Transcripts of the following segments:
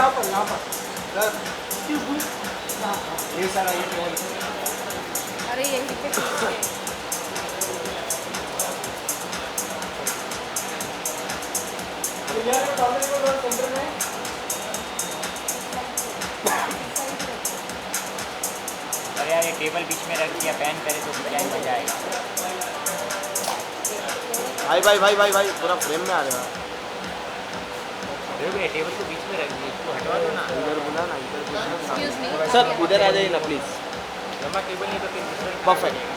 यहाँ पर सर ये सारा ये टेबल अरे यही पे पीछे यार टॉपिक को सेंटर में अरे यार ये टेबल बीच में रख दिया, पैन करे तो क्या ही मजा आएगा। भाई पूरा फ्रेम में आ रहा है। देखो ये टेबल को बीच में रख दिया, इसको हटवा दो ना। इधर बुला ना, इधर एक्सक्यूज मी सर इधर आ जाइए ना प्लीज। लंबा टेबल नहीं तो फिर perfect.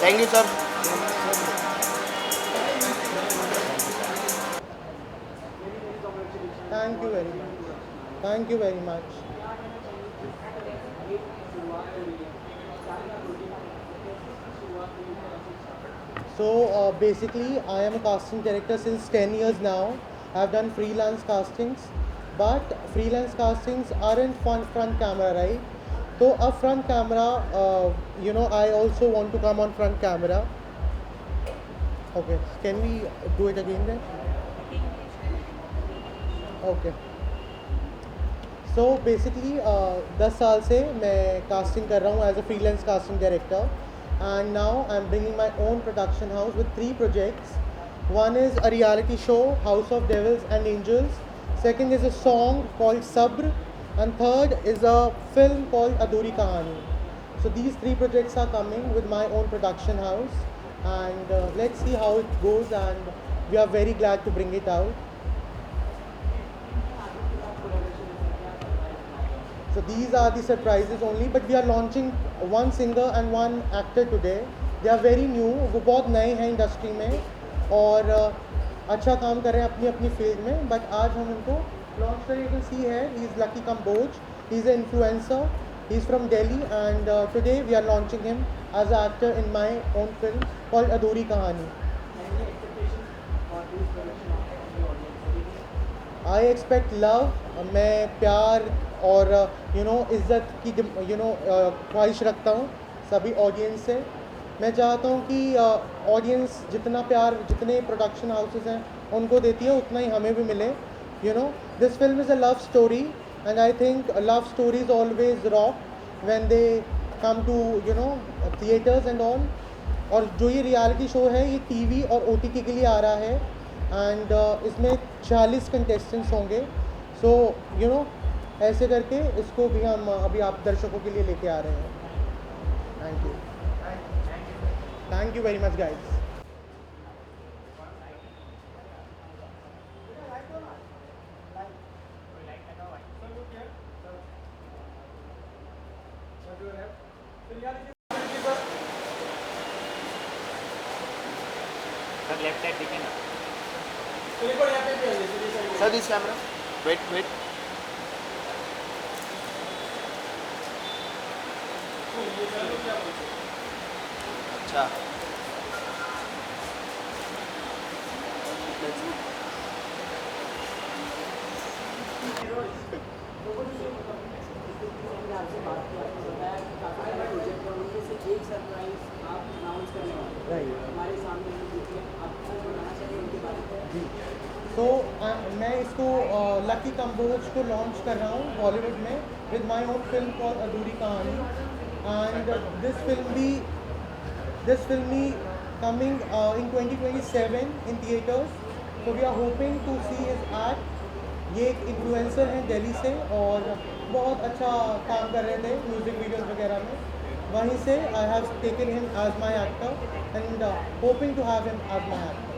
Thank you sir. Thank you very much. Thank you very much. So basically, I am a casting director since 10 years now. I've done freelance castings, but freelance castings aren't front camera, right? So a front camera, I also want to come on front camera. Okay, can we do it again then? Okay. So basically 10 साल से मैं casting कर रहा हूँ as a freelance casting director, and now I'm bringing my own production house with 3 projects. One is a reality show, House of Devils and Angels. Second is a song called Sabr, and third is a film called Adhuri Kahani. So these 3 projects are coming with my own production house, and let's see how it goes, and we are very glad to bring it out. So these are the surprises only, but we are launching one singer and one actor today. They are very new, वो बहुत नए हैं industry में और अच्छा काम कर रहे हैं अपनी अपनी फील्ड में, बट आज हम उनको लॉन्च करें. You can see here, he is Lucky Kamboj. He is an influencer. He is from Delhi, and today we are launching him as an actor in my own film called Adhuri Kahani. I expect love. मैं प्यार और इज़्ज़त की ख्वाहिश रखता हूँ सभी audience से. मैं चाहता हूँ कि ऑडियंस जितना प्यार जितने प्रोडक्शन हाउसेस हैं उनको देती है उतना ही हमें भी मिले. This film is a love story, and I think love stories always rock when they come to theatres and all. और जो ये रियलिटी शो है ये टीवी और OTT के लिए आ रहा है, एंड इसमें 40 कंटेस्टेंट्स होंगे. सो ऐसे करके इसको भी हम अभी आप दर्शकों के लिए लेके आ रहे हैं. Thank you very much guys. Sir left side दिखे ना। Sir this camera, wait. अच्छा जी. तो मैं इसको लकी कंबोज को लॉन्च कर रहा हूँ बॉलीवुड में with my own film called Adhuri Kahani, and this film भी coming in 2027 in theatres. So we are hoping to see his act. ये एक इन्फ्लुएंसर हैं दिल्ली से और बहुत अच्छा काम कर रहे थे म्यूज़िक वीडियोस वगैरह में. वहीं से I have taken him as my actor and hoping to have him as my actor.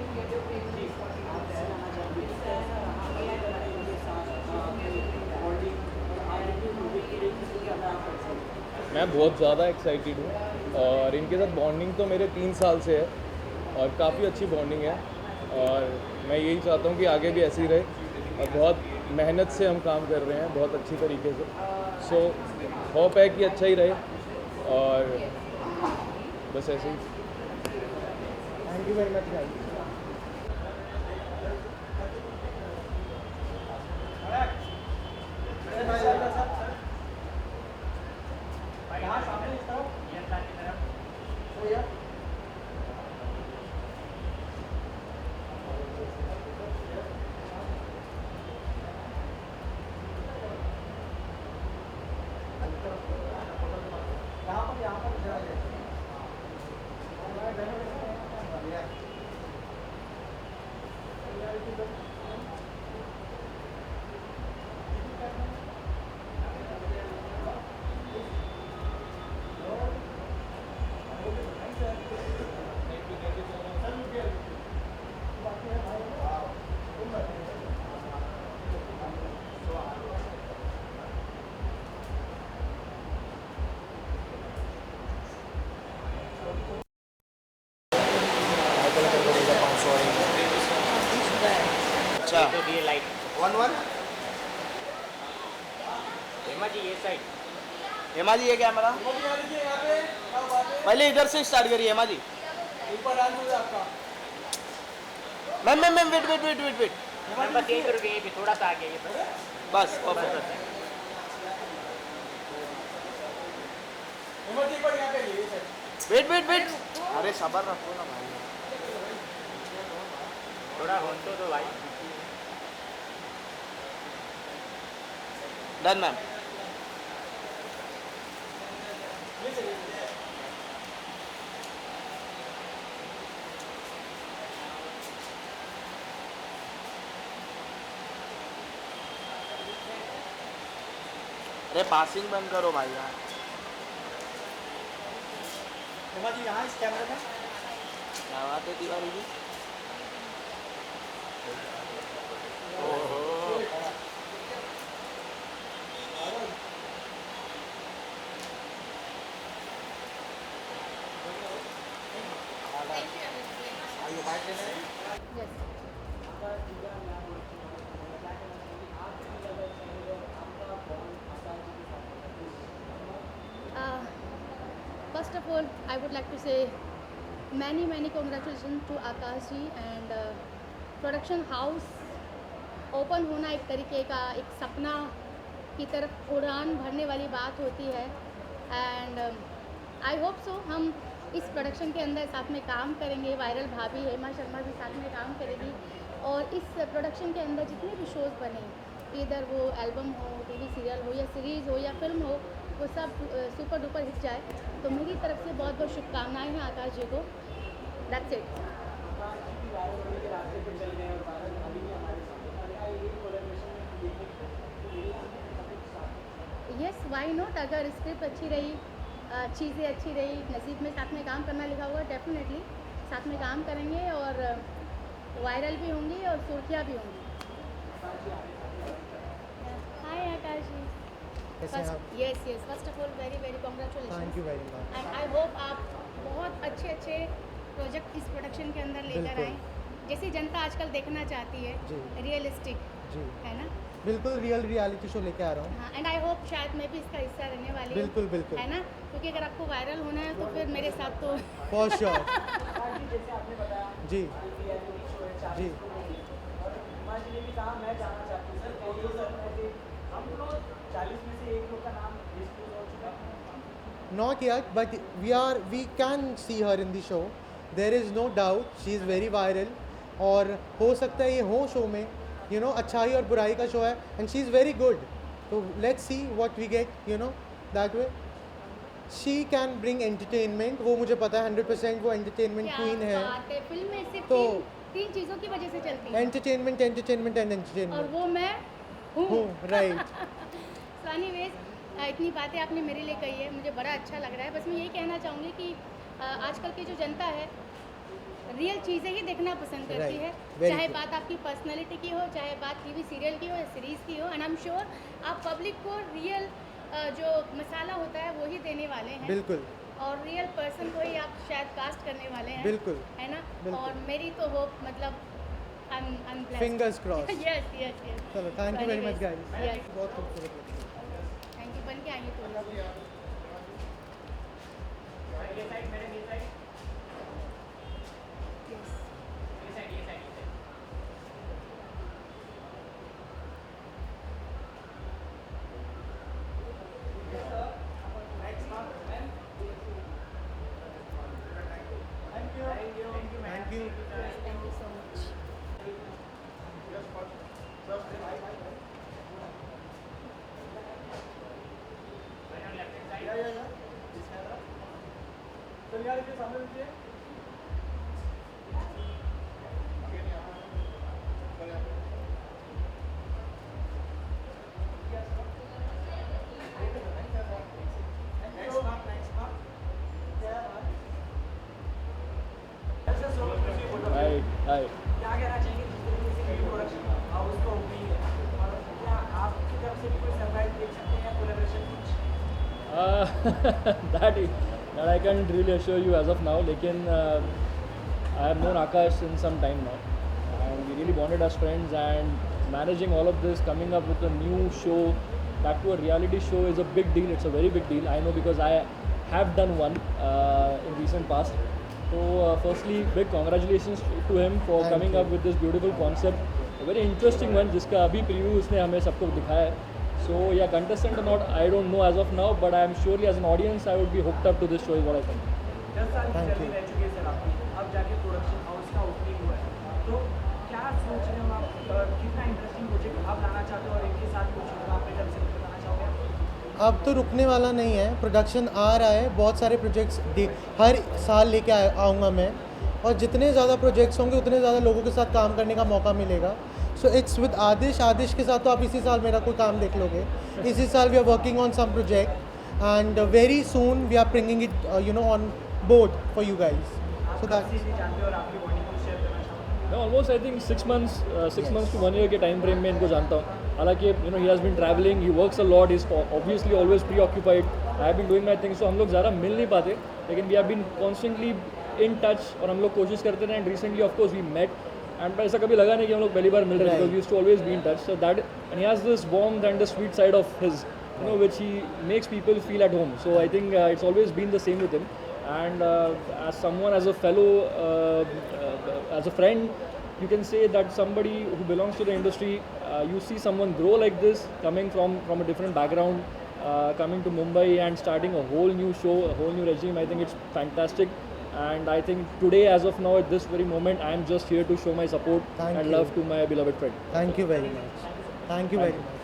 मैं बहुत ज़्यादा एक्साइटेड हूँ और इनके साथ बॉन्डिंग तो मेरे 3 साल से है और काफ़ी अच्छी बॉन्डिंग है और मैं यही चाहता हूँ कि आगे भी ऐसी रहे. और बहुत मेहनत से हम काम कर रहे हैं बहुत अच्छी तरीके से. सो होप है कि अच्छा ही रहे और बस ऐसे ही. Thank you very much guys. अच्छा तो दिए लाइट 1-1 हेमा जी ये साइड हेमा जी ये कैमरा पहले इधर से स्टार्ट करिए Hema ji. Ma'am ma'am ma'am wait wait wait wait wait मैं बस यही करूँगी, ये भी थोड़ा सा आगे ये बस बस परफेक्ट। वेट वेट वेट अरे सबर रखो ना भाई। थोड़ा होन तो दो भाई। Done ma'am. अरे पासिंग बंद करो भाई यार। हेमा जी यहाँ इस कैमरे में क्या बात है Tiwari ji. Yes. First of all, I would like to say many congratulations to Akash ji and production house open होना एक तरीके का एक सपना की तरफ उड़ान भरने वाली बात होती है एंड आई होप सो हम इस प्रोडक्शन के अंदर साथ में काम करेंगे। वायरल भाभी हेमा शर्मा भी साथ में काम करेगी और इस प्रोडक्शन के अंदर जितने भी शोज़ बने, इधर वो एल्बम हो, टीवी सीरियल हो या सीरीज़ हो या फिल्म हो, वो सब सुपर डुपर हिट जाए। तो मेरी तरफ से बहुत बहुत शुभकामनाएं हैं आकाश जी को। That's it. Yes why not, अगर स्क्रिप्ट अच्छी रही, चीज़ें अच्छी रही, नसीब में साथ में काम करना लिखा हुआ, डेफिनेटली साथ में काम करेंगे और वायरल भी होंगी और सुर्खियाँ भी होंगी। हाय आकाश जी। कैसे हैं आप? Yes yes, first of all very very congratulation thank you very much. And I hope आप बहुत अच्छे प्रोजेक्ट इस प्रोडक्शन के अंदर लेकर बिल्कुल। आएँ, जैसी जनता आजकल देखना चाहती है, जी। रियलिस्टिक, जी है ना? बिल्कुल रियलिटी शो लेके आ रहा हूँ। हाँ, एंड आई होप शायद मैं भी इसका हिस्सा रहने वाली हूँ। बिल्कुल बिल्कुल है ना, क्योंकि अगर आपको वायरल होना है तो फिर मेरे साथ तो फॉर श्योर। जी जी Not yet, but we can see her in the show. There is no doubt she is very viral. और हो सकता है ये हो शो में, you know, अच्छाई और बुराई का शो है and she is very good. So let's see what we get, you know, that way. She can bring entertainment. वो मुझे पता है 100% वो entertainment क्या queen है. बात है, फिल्म में सिर्फ तो तीन चीज़ों की वजह से चलती है Entertainment and और entertainment. वो मैं हूँ। हूँ, right. So anyways, इतनी बातें आपने मेरे लिए कही है, मुझे बड़ा अच्छा लग रहा है। बस मैं यही कहना चाहूँगी कि आजकल की जो जनता है रियल चीज़ें ही देखना पसंद करती Right. है, Very चाहे good. बात आपकी पर्सनैलिटी की हो, चाहे बात टीवी सीरियल की हो या सीरीज़ की हो। एंड आई एम श्योर आप पब्लिक को रियल जो मसाला होता है वो ही देने वाले हैं बिल्कुल और रियल पर्सन को ही आप शायद कास्ट करने वाले हैं, बिल्कुल है ना? बिल्कुल। और मेरी तो होप मतलब Fingers crossed. Yes yes yes. चलो thank you very much guys. Yes. बहुत खूबसूरत लग रही है। थैंक यू, बन के आएंगे तो thank you. Thank you so much. चल यार इसके सामने लीजिए। हाय हाय। क्या कहना चाहेंगे जिस तरीके से न्यू प्रोडक्शन हाउस का ओपनिंग है और क्या आपकी तरफ से भी कोई सरप्राइज देख सकते हैं या कोलैबोरेशन कुछ? That I can't really assure you as of now. लेकिन I have known Akash since some time now, and we really bonded as friends. And managing all of this, coming up with a new show, back to a reality show, is a big deal. It's a very big deal. I know because I have done one in recent past. So firstly, big congratulations to him for Thank coming you. up with this beautiful concept. A very interesting one, जिसका अभी preview उसने हमें सबको दिखाया है. So yeah, contestant or not, I don't know as of now, but I am surely as an audience, I would be hooked up to this show is what I think. 10 साल की Thank journey you. रह चुकी है sir आपकी, अब जाके production house का opening हुआ है, तो क्या सोच रहे हो आप? कितना इंटरेस्टिंग प्रोजेक्ट आप लाना चाहते हो और इनके साथ कुछ होगा अपने तरफ से बताना चाहोगे? अब तो रुकने वाला नहीं है, प्रोडक्शन आ रहा है, बहुत सारे प्रोजेक्ट्स हर साल लेके आऊँगा मैं, और जितने ज़्यादा प्रोजेक्ट्स होंगे उतने ज़्यादा लोगों के साथ काम करने का मौका मिलेगा. सो इट्स विद आदिश के साथ तो आप इसी साल मेरा कोई काम देख लोगे. इसी साल we are working on some project and very soon we are bringing it on board for you guys. So आप दैट्स इसे जानते हो और आपकी बॉन्डिंग को शेयर करना चाहोगे? मैं almost I think 6 months to 1 year के टाइम फ्रेम में इनको जानता हूँ. हालांकि he has been travelling, he works a lot, is obviously always preoccupied. I have been doing my things, तो हम लोग ज़्यादा मिल नहीं पाते, लेकिन we have been constantly in touch और हम लोग कोशिश करते रहे. And recently of course we met, and ऐसा कभी लगा नहीं कि हम लोग पहली बार मिल रहे हैं, because we used to always be in touch. So that and he has this warmth and the sweet side of his, which he makes people feel at home. So I think it's always been the same with him. And as someone, as a fellow, as a friend, you can say that somebody who belongs to the industry, you see someone grow like this, coming from a different background, coming to Mumbai and starting a whole new show, a whole new regime. I think it's fantastic. And I think today, as of now, at this very moment, I am just here to show my support Thank and you. love to my beloved friend. Thank you very much. Thank you very much.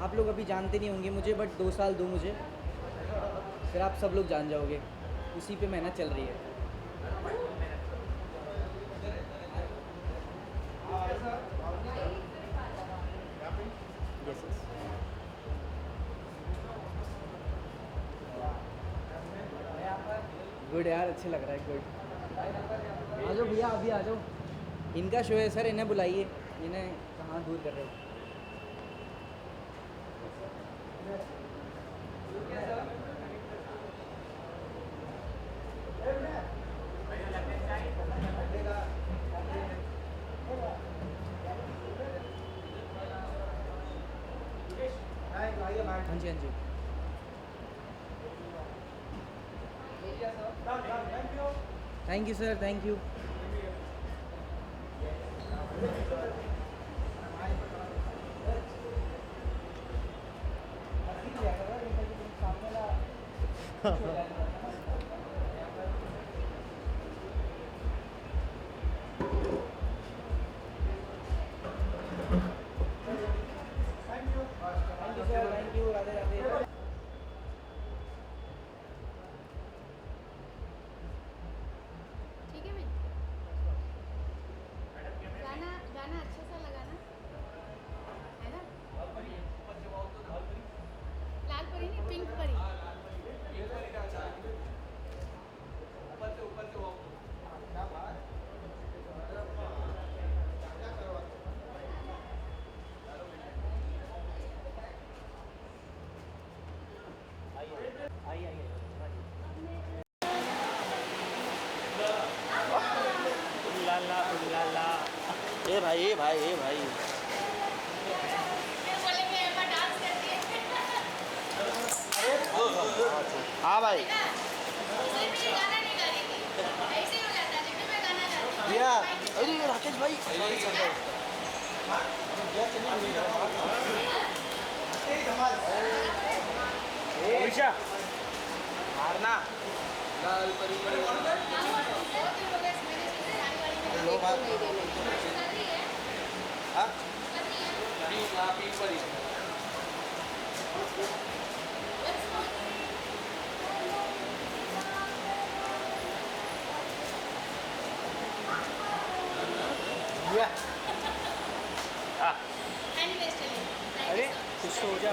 आप लोग अभी जानते नहीं होंगे मुझे, but 2 साल दो मुझे, फिर आप सब लोग जान जाओगे. उसी पे मेहनत चल रही है. Yes, yes. गुड यार, अच्छे लग रहा है. गुड. आ जाओ भैया, अभी आ जाओ. इनका शो है सर, इन्हें बुलाइए. इन्हें कहाँ दूर कर रहे हो? हाँ जी, हाँ जी. Thank you sir, thank you. Thank you, Radhe Radhe. ठीक है मैं गाना अच्छा सा लगा ना, है ना? लाल परी नहीं, पिंक परी. ए भाई ए भाई ए भाई हाँ भाई भैया अरे राकेश भाई अभिषा मारना अरे कुछ हो जा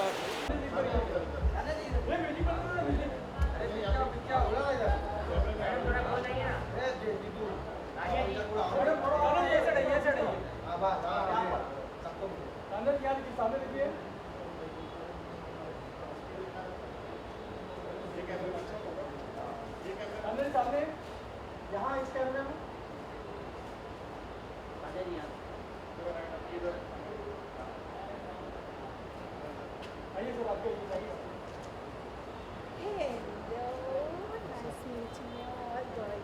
यहाँ इस कैमरे में आइए सर आपके Hello, nice meeting you all. Good.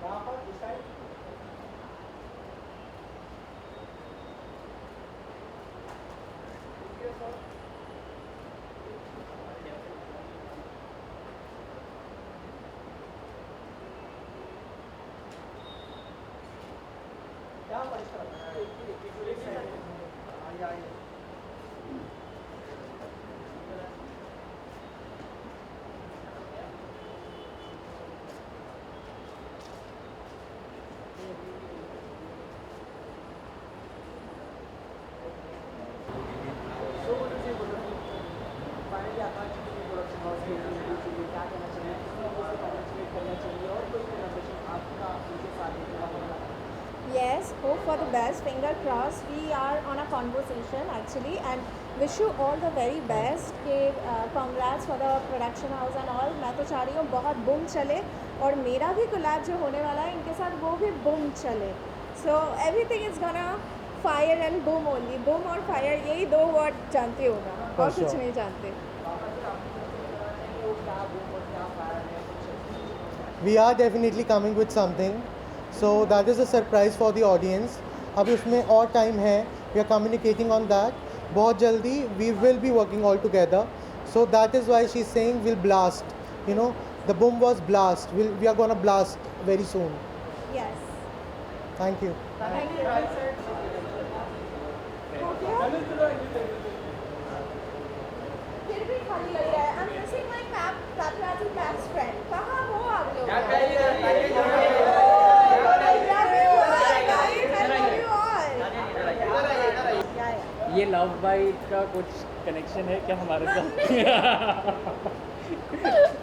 वहाँ पर इस साइड यहाँ पर इस तरफ एक साइड आइए आइए फाइनली आकाश जी की प्रोडक्शन हाउस के लिए क्या कहना चाहिए किसमें कैसे पार्टिसिपेट करना चाहिए और कोई कोलैबोरेशन आपका उनके साथ होगा Yes, hope for the best. Finger crossed. We are on a conversation actually, and wish you all the very best. कि congrats for the production house and all. मैं तो चाह रही हूँ बहुत बूम चले और मेरा भी कोलैब जो होने वाला है इनके साथ वो भी बूम चले. So everything is gonna fire and boom only. Boom और fire यही दो वर्ड जानती हूँ मैं और कुछ नहीं जानते. We are definitely coming with something, so that is a surprise for the audience. अभी उसमें और time है, we are communicating on that. बहुत जल्दी we will be working all together. So that is why she's saying we'll blast. You know, the boom was blast. We are gonna blast very soon. Yes. Thank you. Thank you. हो गया? फिर भी खाली लग रहा है. I'm missing my paparazzi best friend. कहाँ हो आप लोग? I love you all. ये लव बाइट का कुछ कनेक्शन है क्या हमारे साथ?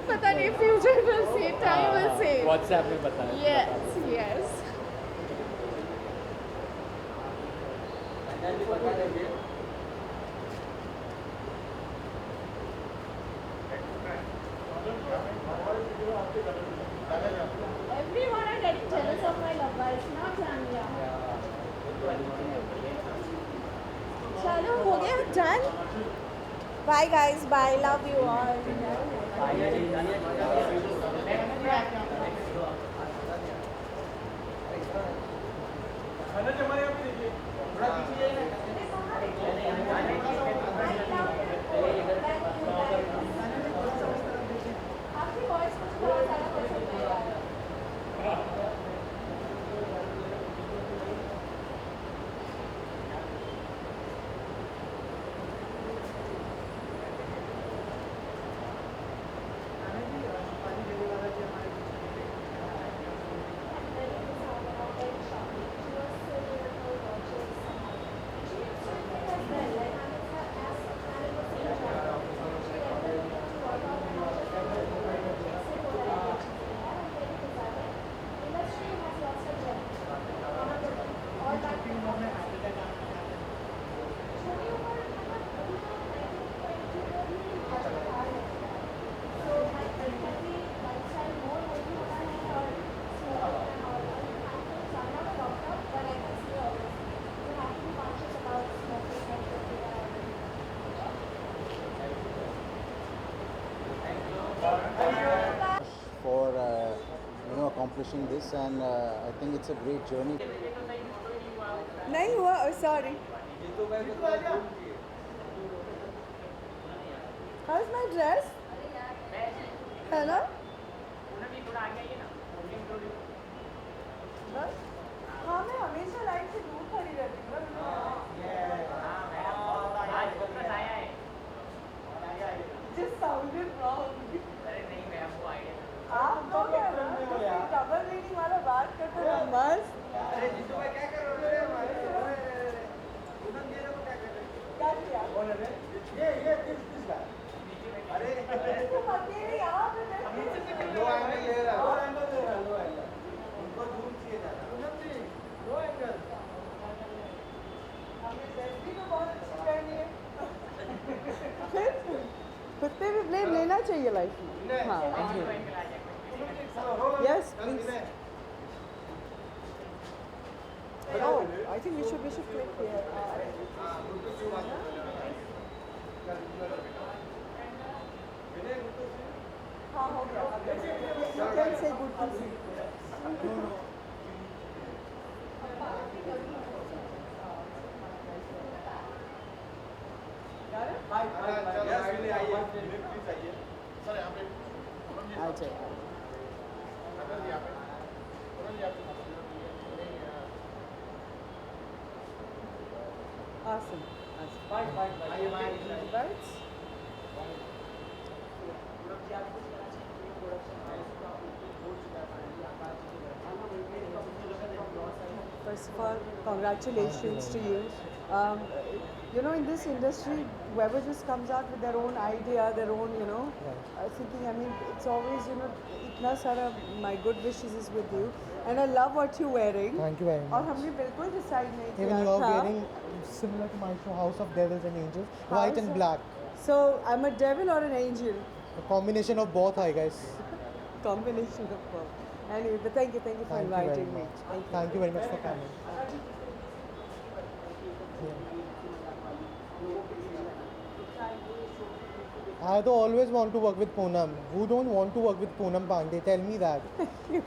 पता नहीं, future will see, time will see. WhatsApp में बताएं. Yes, yes. Everyone are getting jealous of my love bites, not Jamia. चलो हो गया, done. Bye guys, bye, love you all. हमारे यहाँ पे देखिए थोड़ा पीछे जाइए आपकी वॉइस मुझे बहुत ज़्यादा पसंद है यार. accomplishing this, and I think it's a great journey. नहीं हुआ, सॉरी. How's my dress? है ना? बस? हाँ, मैं हमेशा लाइट से दूर खड़ी रहती हूँ. Just sounded wrong. आप लोग हैं ना, डबल मीनिंग वाला बात करते हो बस. क्या किया? तुम अकेले यहाँ पे हमें सेल्फी तो बहुत अच्छी करनी है. फिर खुद पे भी ब्लेम लेना चाहिए लाइफ में. हाँ, yes please. Oh, I think we should click here. हाँ, हो गया. You can say good to see. Awesome. Birds. First of all, congratulations to you. You know, in this industry, whoever just comes out with their own idea, their own, thinking, I mean, it's always, itna sara, my good wishes is with you. And I love what you're wearing. Thank you very और much. हमने बिल्कुल decide नहीं किया Even you are था. wearing similar to my show, House of Devils and Angels, white and black. So, I'm a devil or an angel? A combination of both, I guess. Combination of both. Anyway, but thank you for Thank you very inviting me. much. Thank you very much for coming. I do always want to work with Poonam. Who don't want to work with Poonam Pandey? Tell me that.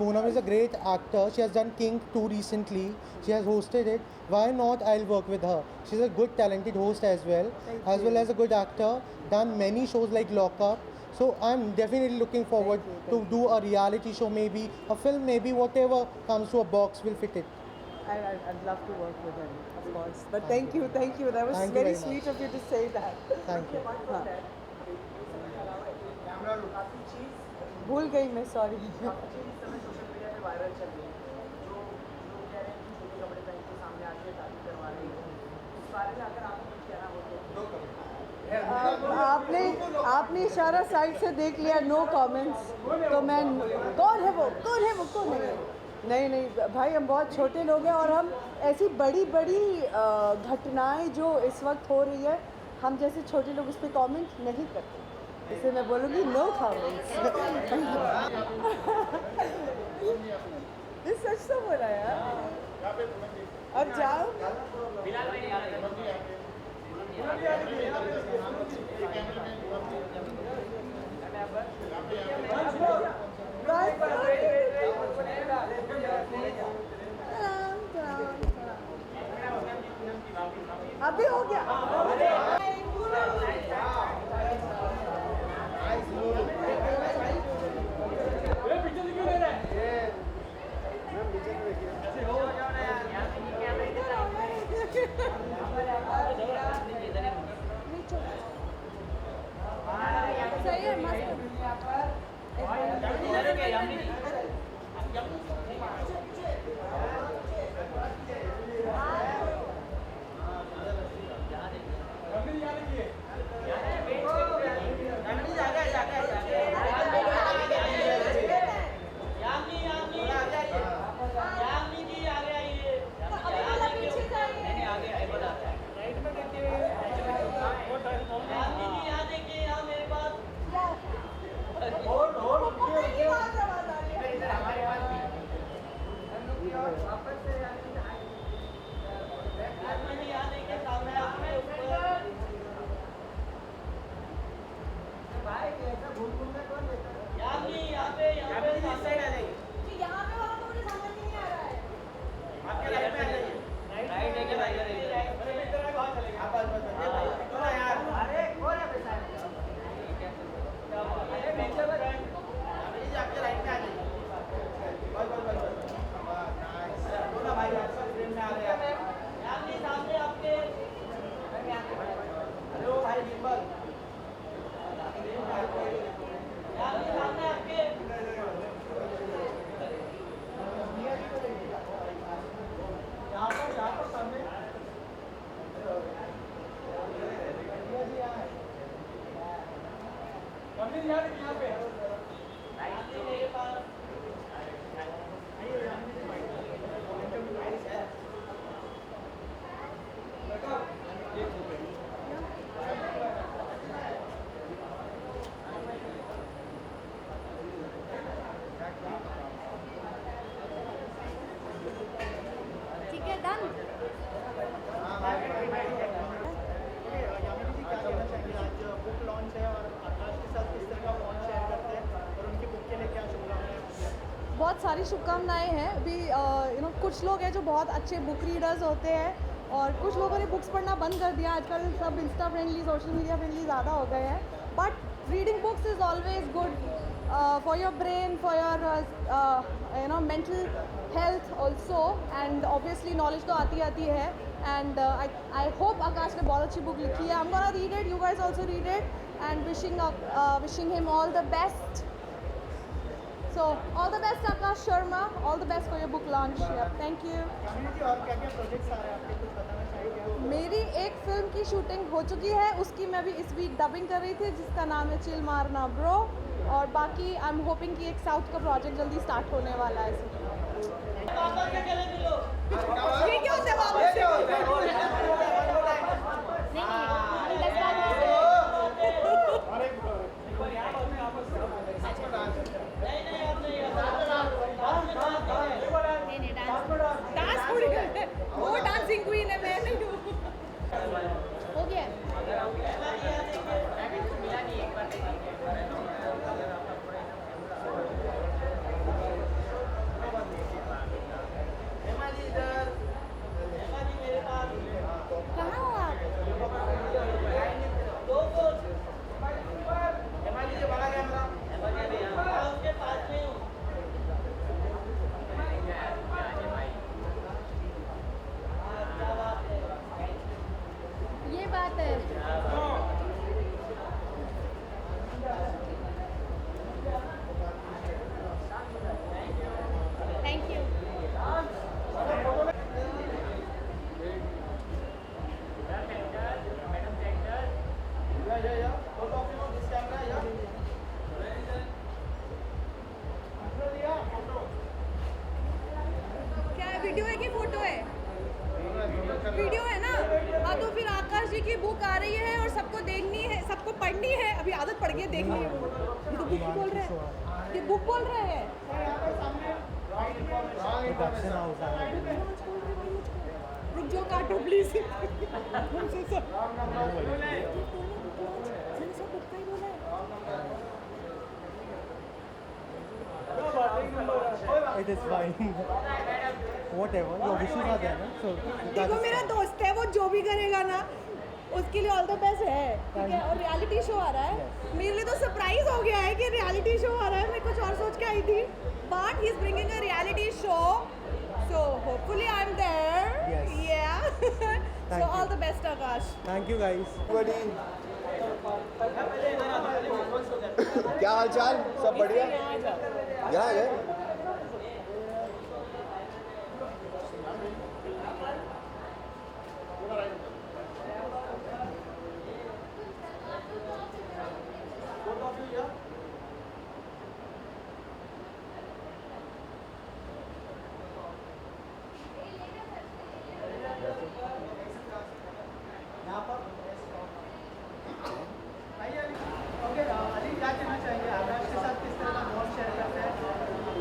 Poonam is a great actor. She has done King 2 recently. She has hosted it. Why not? I'll work with her. She's a good, talented host as well. As well as a good actor. Done many shows like Lock Up. So I'm definitely looking forward to do a reality show, maybe a film, maybe whatever comes to a box will fit it. I'd love to work with him, of course. But thank you. That was Thank you very very sweet of you to say that. Thank you. हाँ. भूल गई मैं, sorry. आपने इशारा side से देख लिया, no comments. तो मैं कौन है वो नहीं भाई, हम बहुत छोटे लोग हैं और हम ऐसी बड़ी घटनाएं जो इस वक्त हो रही है, हम जैसे छोटे लोग उस पर कमेंट नहीं करते. इसलिए मैं बोलूँगी नो कमेंट्स. ये सच तो बोला यार. अब जाओ. अभी हो गया. सही है, मस्त. ठीक है, डन। बुक लॉन्च है और आकाश के साथ किस तरह का बॉन्ड शेयर करते हैं और उनकी बुक के लिए क्या शुभकामनाएं होंगी? बहुत सारी शुभकामनाएं हैं। अभी कुछ लोग हैं जो बहुत अच्छे बुक रीडर्स होते हैं और कुछ लोगों ने बुक्स पढ़ना बंद कर दिया। आजकल सब Insta friendly, social media friendly ज़्यादा हो गए हैं, but reading books is always good for your brain, for your mental health also, and obviously knowledge तो आती है। एंड आई होप आकाश ने बहुत अच्छी बुक लिखी है। I am gonna read it, you guys also read it, and wishing him all the best. So all the best Akash Sharma, all the best for your book launch. Yeah, thank you. Community और क्या क्या projects आ रहे हैं आपके, कुछ बताना चाहिए? मेरी एक फिल्म की शूटिंग हो चुकी है, उसकी मैं भी इस वीक डबिंग कर रही थी, जिसका नाम है चिल मारना ब्रो, और बाकी आई एम होपिंग कि एक साउथ का प्रोजेक्ट जल्दी स्टार्ट होने वाला है. ये क्या होता है वापस से? डांस थोड़ी करते हैं, वो डांसिंग क्वीन है, मैं नहीं हूँ. हो गया। कहाँ हो आप? ये बात है। Thank you. क्या है, वीडियो है कि फोटो है? वीडियो है ना? हाँ, तो फिर आकाश जी की बुक आ रही है और सबको देखनी है, सबको पढ़नी है. अभी आदत पड़ गई है देखनी है. ये तो बुक बोल रहे हैं, ये बुक बोल रहे हैं. रुक जाओ, काटो please. It is fine. Whatever, your wishes are there, na? So देखो, मेरा दोस्त है, वो जो भी करेगा ना उसके लिए ऑल द बेस्ट है, ठीक है. और रियलिटी शो आ रहा है, मेरे लिए तो सरप्राइज हो गया है कि रियलिटी शो आ रहा है. मैं कुछ और सोच के आई थी, but he is bringing a reality show, so hopefully I am there. Yes. Yeah so all the best Aakash. Thank you guys. क्या हाल चाल, सब बढ़िया? यहाँ है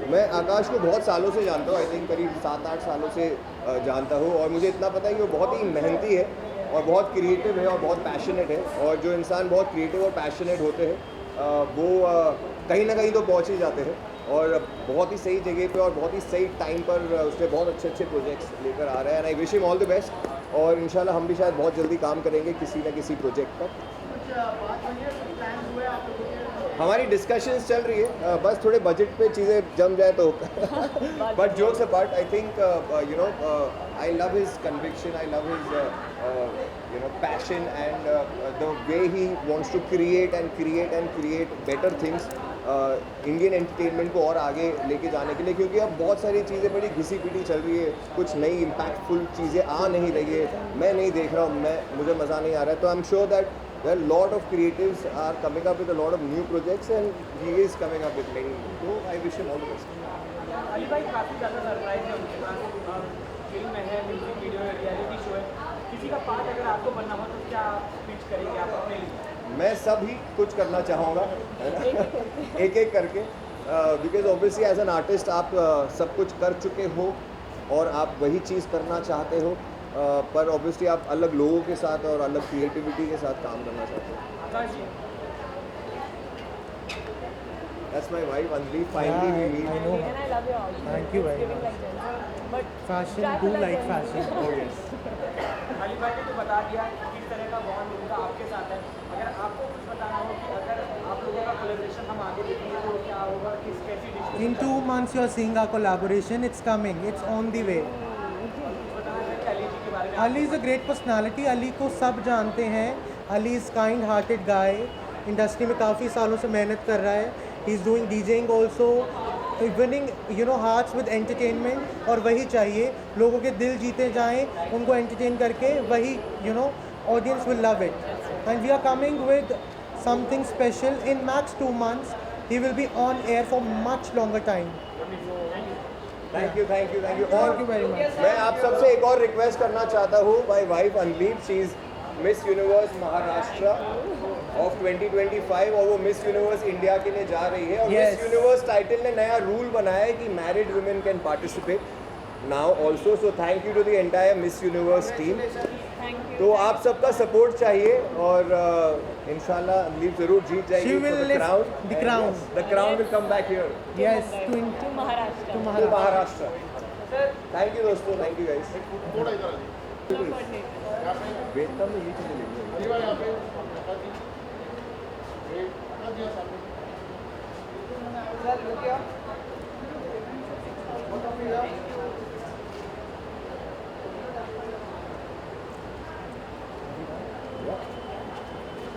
मैं आकाश को बहुत सालों से जानता हूँ, आई थिंक करीब 7-8 सालों से जानता हूँ, और मुझे इतना पता है कि वो बहुत ही मेहनती है और बहुत क्रिएटिव है और बहुत पैशनेट है. और जो इंसान बहुत क्रिएटिव और पैशनेट होते हैं वो कहीं ना कहीं तो पहुँच ही जाते हैं, और बहुत ही सही जगह पे और बहुत ही सही टाइम पर उसने बहुत अच्छे अच्छे प्रोजेक्ट्स लेकर आ रहा है. And I wish him all the best, और इंशाल्लाह हम भी शायद बहुत जल्दी काम करेंगे किसी न किसी प्रोजेक्ट पर. हमारी डिस्कशंस चल रही है, बस थोड़े बजट पे चीज़ें जम जाए तो. But jokes apart, I think I love his conviction, I love his passion and the way he wants to create better things Indian entertainment को और आगे लेके जाने के लिए, क्योंकि अब बहुत सारी चीज़ें बड़ी घिसी पिटी चल रही है, कुछ नई इम्पैक्टफुल चीज़ें आ नहीं रही है. मैं नहीं देख रहा हूँ, मुझे मज़ा नहीं आ रहा है. तो I am sure that there are a lot of creatives are coming up with a lot of new projects and he is coming up with many. So I wish him all the best. Ali भाई काफ़ी ज़्यादा surprise है उनके पास, film है, music video है, reality show है, किसी का पार्ट अगर आपको बनना हो तो क्या पिच करेंगे आप अपने लिए? मैं सभी कुछ करना चाहूँगा, है ना, एक एक करके, because obviously as an artist आप सब कुछ कर चुके हो और आप वही चीज़ करना चाहते हो, पर ऑब्वियसली आप अलग लोगों के साथ और अलग क्रिएटिविटी के साथ काम करना चाहते हो. आकाश जी, That's my wife Anjali. Finally we meet. I know. And I love your outfit. Thank you It's very giving much. like Gen Z. But Fashion, Dracula do like Gen Z. fashion. Oh yes. Ali भाई ने तो बता दिया किस तरह का bond उनका आपके साथ है, अगर आपको कुछ बताना हो कि अगर आप लोगों का कोलैबोरेशन हम आगे देखेंगे तो क्या होगा, किस कैसी dish In 2 months you are seeing our collaboration. It's coming. It's on the way. बताना है कि अली जी के बारे में? Ali is a great personality. Ali को सब जानते हैं. Ali is kind hearted guy. Industry में काफ़ी सालों से मेहनत कर रहा है. He is doing DJing also, winning hearts with entertainment. और वही चाहिए, लोगों के दिल जीते जाएं, उनको एंटरटेन करके वही audience will love it. And we are coming with something special in max 2 months. He will be on air for much longer time. Thank you. Thank you very much. मैं आप सबसे एक और रिक्वेस्ट करना चाहता हूँ. माई वाइफ अनलीप, she is miss universe Maharashtra of 2025 और वो मिस यूनिवर्स इंडिया के लिए जा रही है. और Yes. मिस यूनिवर्स टाइटल ने नया रूल बनाया है कि married women can participate now also. So thank you to the entire Miss Universe team. तो आप सबका सपोर्ट चाहिए और इंशाल्लाह अनलीप जरूर जीत जाएगी. She will lift the crown. The crown will come back here Yes, to To Maharashtra. to to Maharashtra. Maharashtra. Thank you दोस्तों, thank you guys. Vietnam में ये चीज़ें लेंगे.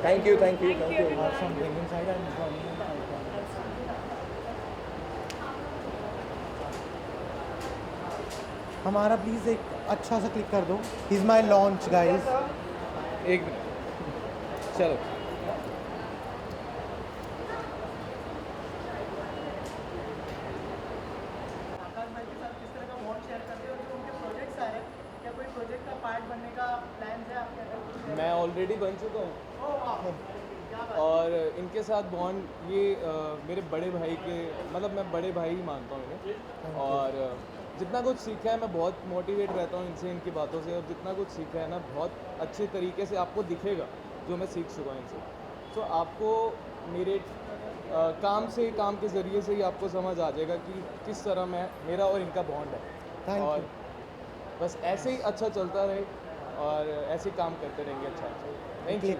Thank you. Have something inside and हमारा प्लीज़ एक अच्छा सा click कर दो. He is my launch guys. एक मिनट, चलो. आकाश भाई के साथ किस तरह का बॉन्ड शेयर करते हो और जो उनके प्रोजेक्ट्स आ रहे हैं, क्या कोई प्रोजेक्ट का पार्ट बनने का प्लान है आपके अंदर? मैं ऑलरेडी बन चुका हूँ और इनके साथ बॉन्ड ये मेरे बड़े भाई के, मतलब मैं बड़े भाई ही मानता हूँ इन्हें. और जितना कुछ सीखा है मैं बहुत मोटिवेट रहता हूँ इनसे, इनकी बातों से. और जितना कुछ सीखा है ना बहुत अच्छे तरीके से आपको दिखेगा जो मैं सीख चुका हूँ इनसे. तो आपको मेरे काम के ज़रिए से ही आपको समझ आ जाएगा कि किस तरह मेरा और इनका बॉन्ड है. Thank और you. बस ऐसे ही अच्छा चलता रहे और ऐसे ही काम करते रहेंगे. अच्छा. Thank you.